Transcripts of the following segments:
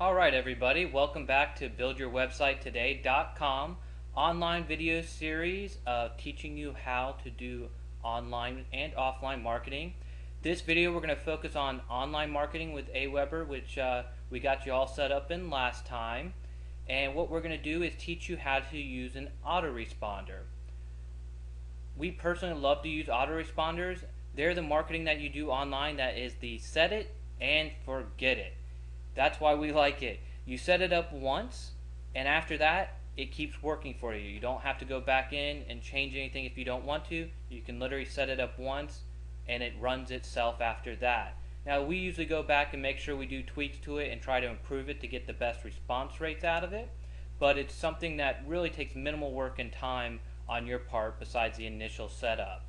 Alright everybody, welcome back to buildyourwebsitetoday.com online video series of teaching you how to do online and offline marketing. This video we're going to focus on online marketing with Aweber, which we got you all set up in last time. And what we're going to do is teach you how to use an autoresponder. We personally love to use autoresponders. They're the marketing that you do online that is the set it and forget it. That's why we like it. You set it up once, and after that, it keeps working for you. You don't have to go back in and change anything if you don't want to. You can literally set it up once, and it runs itself after that. Now, we usually go back and make sure we do tweaks to it and try to improve it to get the best response rates out of it. But it's something that really takes minimal work and time on your part besides the initial setup.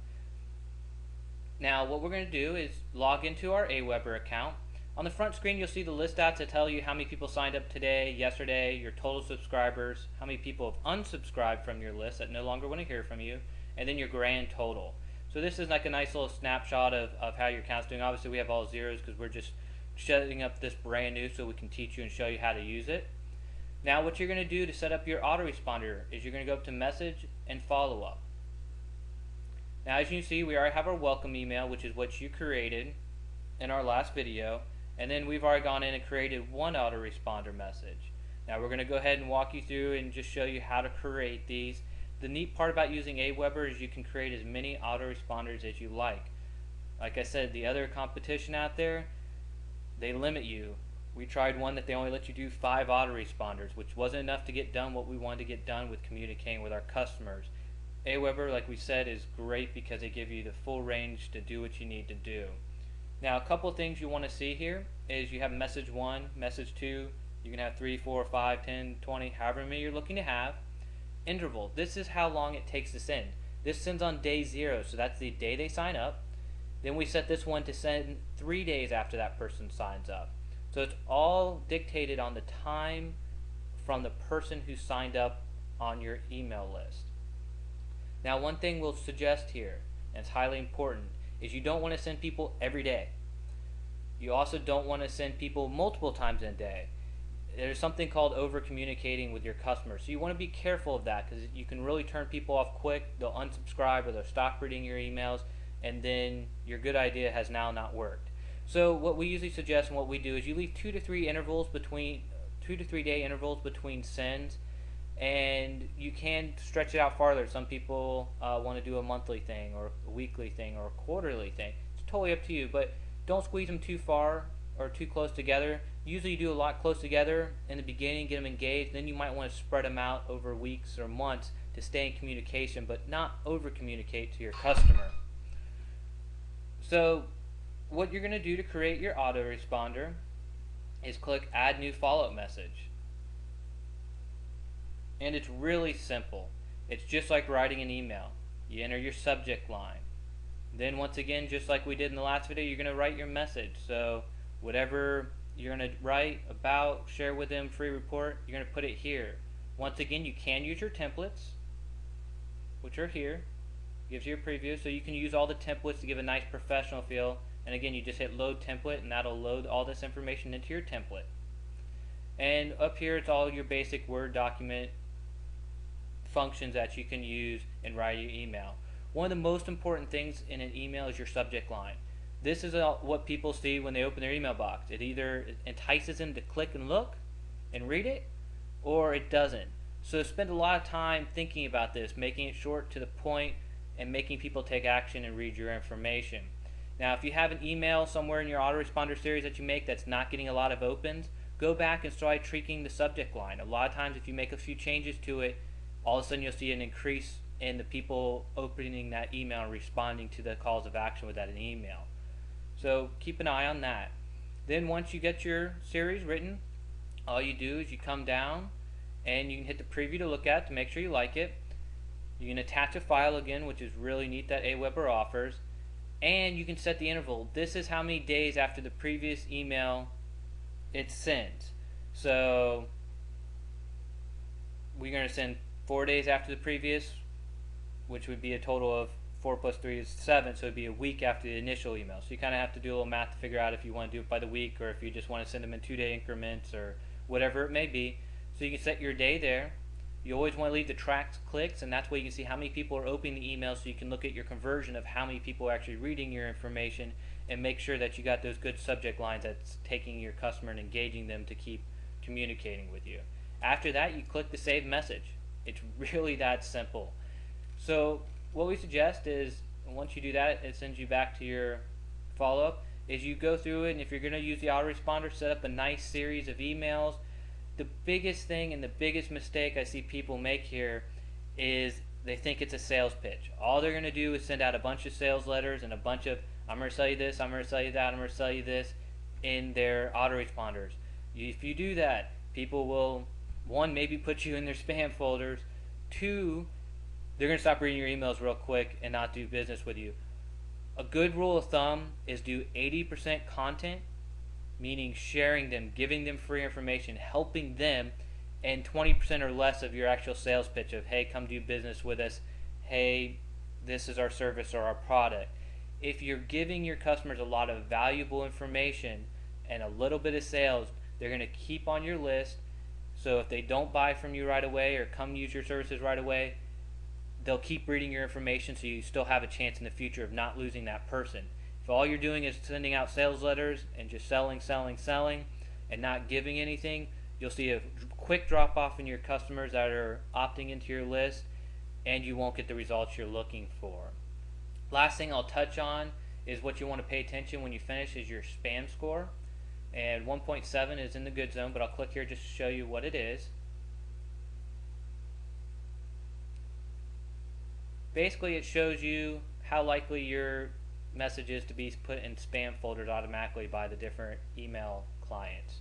Now, what we're going to do is log into our Aweber account. On the front screen, you'll see the list stats that tell you how many people signed up today, yesterday, your total subscribers, how many people have unsubscribed from your list that no longer want to hear from you, and then your grand total. So this is like a nice little snapshot of how your account's doing. Obviously, we have all zeros because we're just setting up this brand new so we can teach you and show you how to use it. Now, what you're going to do to set up your autoresponder is you're going to go up to Message and Follow Up. Now, as you can see, we already have our welcome email, which is what you created in our last video. And then we've already gone in and created one autoresponder message. Now we're going to go ahead and walk you through and just show you how to create these. The neat part about using Aweber is you can create as many autoresponders as you like. Like I said, the other competition out there, they limit you. We tried one that they only let you do 5 autoresponders, which wasn't enough to get done what we wanted to get done with communicating with our customers. Aweber, like we said, is great because they give you the full range to do what you need to do. Now, a couple of things you want to see here is you have message 1, message 2, you can have 3, 4, 5, 10, 20, however many you're looking to have. Interval, this is how long it takes to send. This sends on day 0, so that's the day they sign up. Then we set this one to send 3 days after that person signs up. So it's all dictated on the time from the person who signed up on your email list. Now, one thing we'll suggest here, and it's highly important, is you don't want to send people every day. You also don't want to send people multiple times in a day. There's something called over communicating with your customers. So you want to be careful of that because you can really turn people off quick. They'll unsubscribe or they'll stop reading your emails, and then your good idea has now not worked. So what we usually suggest and what we do is you leave 2 to 3 intervals between 2 to 3 day intervals between sends, and you can stretch it out farther. Some people want to do a monthly thing or a weekly thing or a quarterly thing. It's totally up to you, but don't squeeze them too far or too close together. Usually you do a lot close together in the beginning, get them engaged, then you might want to spread them out over weeks or months to stay in communication, but not over communicate to your customer. So what you're going to do to create your autoresponder is click Add New Follow-Up Message. And it's really simple. It's just like writing an email. You enter your subject line. Then once again, just like we did in the last video, you're going to write your message. So whatever you're going to write about, share with them, free report, you're going to put it here. Once again, you can use your templates, which are here. Gives you a preview, so you can use all the templates to give a nice professional feel. And again, you just hit load template and that'll load all this information into your template. And up here, it's all your basic Word document functions that you can use and write your email. One of the most important things in an email is your subject line. This is what people see when they open their email box. It either entices them to click and look and read it, or it doesn't. So spend a lot of time thinking about this, making it short to the point, and making people take action and read your information. Now, if you have an email somewhere in your autoresponder series that you make that's not getting a lot of opens, go back and try tweaking the subject line. A lot of times if you make a few changes to it, all of a sudden you'll see an increase in the people opening that email and responding to the calls of action with that email. So keep an eye on that. Then once you get your series written, all you do is you come down and you can hit the preview to look at to make sure you like it. You can attach a file again, which is really neat that Aweber offers, and you can set the interval. This is how many days after the previous email it's sent. So we're going to send 4 days after the previous, which would be a total of 4 plus 3 is 7, so it would be a week after the initial email. So you kind of have to do a little math to figure out if you want to do it by the week or if you just want to send them in 2-day increments or whatever it may be. So you can set your day there. You always want to leave the tracked clicks, and that's where you can see how many people are opening the email, so you can look at your conversion of how many people are actually reading your information and make sure that you got those good subject lines that's taking your customer and engaging them to keep communicating with you. After that, you click the save message. It's really that simple. So what we suggest is, once you do that, it sends you back to your follow-up, is you go through it, and if you're going to use the autoresponder, set up a nice series of emails. The biggest thing and the biggest mistake I see people make here is they think it's a sales pitch. All they're going to do is send out a bunch of sales letters and a bunch of, I'm going to sell you this, I'm going to sell you that, I'm going to sell you this, in their autoresponders. If you do that, people will, one, maybe put you in their spam folders. Two, they're going to stop reading your emails real quick and not do business with you. A good rule of thumb is do 80% content, meaning sharing them, giving them free information, helping them, and 20% or less of your actual sales pitch of, hey, come do business with us, hey, this is our service or our product. If you're giving your customers a lot of valuable information and a little bit of sales, they're going to keep on your list. So if they don't buy from you right away or come use your services right away, they'll keep reading your information, so you still have a chance in the future of not losing that person. If all you're doing is sending out sales letters and just selling, and not giving anything, you'll see a quick drop off in your customers that are opting into your list, and you won't get the results you're looking for. Last thing I'll touch on is what you want to pay attention when you finish is your spam score. And 1.7 is in the good zone, but I'll click here just to show you what it is. Basically, it shows you how likely your message is to be put in spam folders automatically by the different email clients.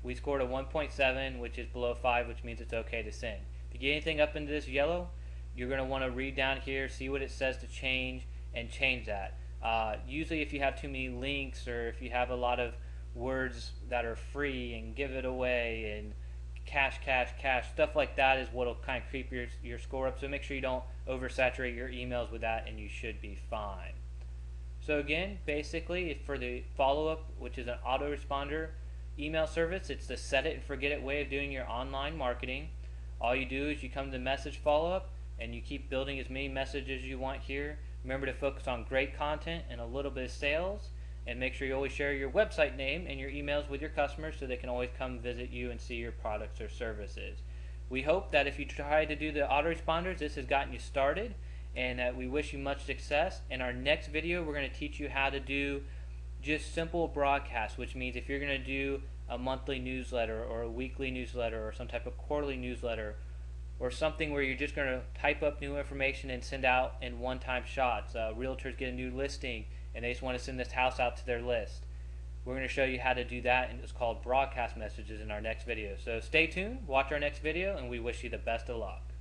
We scored a 1.7, which is below 5, which means it's okay to send. If you get anything up into this yellow, you're going to want to read down here, see what it says to change, and change that. Usually if you have too many links, or if you have a lot of words that are free and give it away and cash, stuff like that is what will kind of creep your score up. So make sure you don't oversaturate your emails with that, and you should be fine. So again, basically for the follow-up, which is an autoresponder email service, it's the set it and forget it way of doing your online marketing. All you do is you come to message follow-up, and you keep building as many messages as you want here. Remember to focus on great content and a little bit of sales, and make sure you always share your website name and your emails with your customers so they can always come visit you and see your products or services. We hope that if you try to do the autoresponders, this has gotten you started, and that we wish you much success. In our next video, we're going to teach you how to do just simple broadcasts, which means if you're going to do a monthly newsletter or a weekly newsletter or some type of quarterly newsletter, or something where you're just going to type up new information and send out in one-time shots. Realtors get a new listing and they just want to send this house out to their list. We're going to show you how to do that, and it's called broadcast messages in our next video. So stay tuned, watch our next video, and we wish you the best of luck.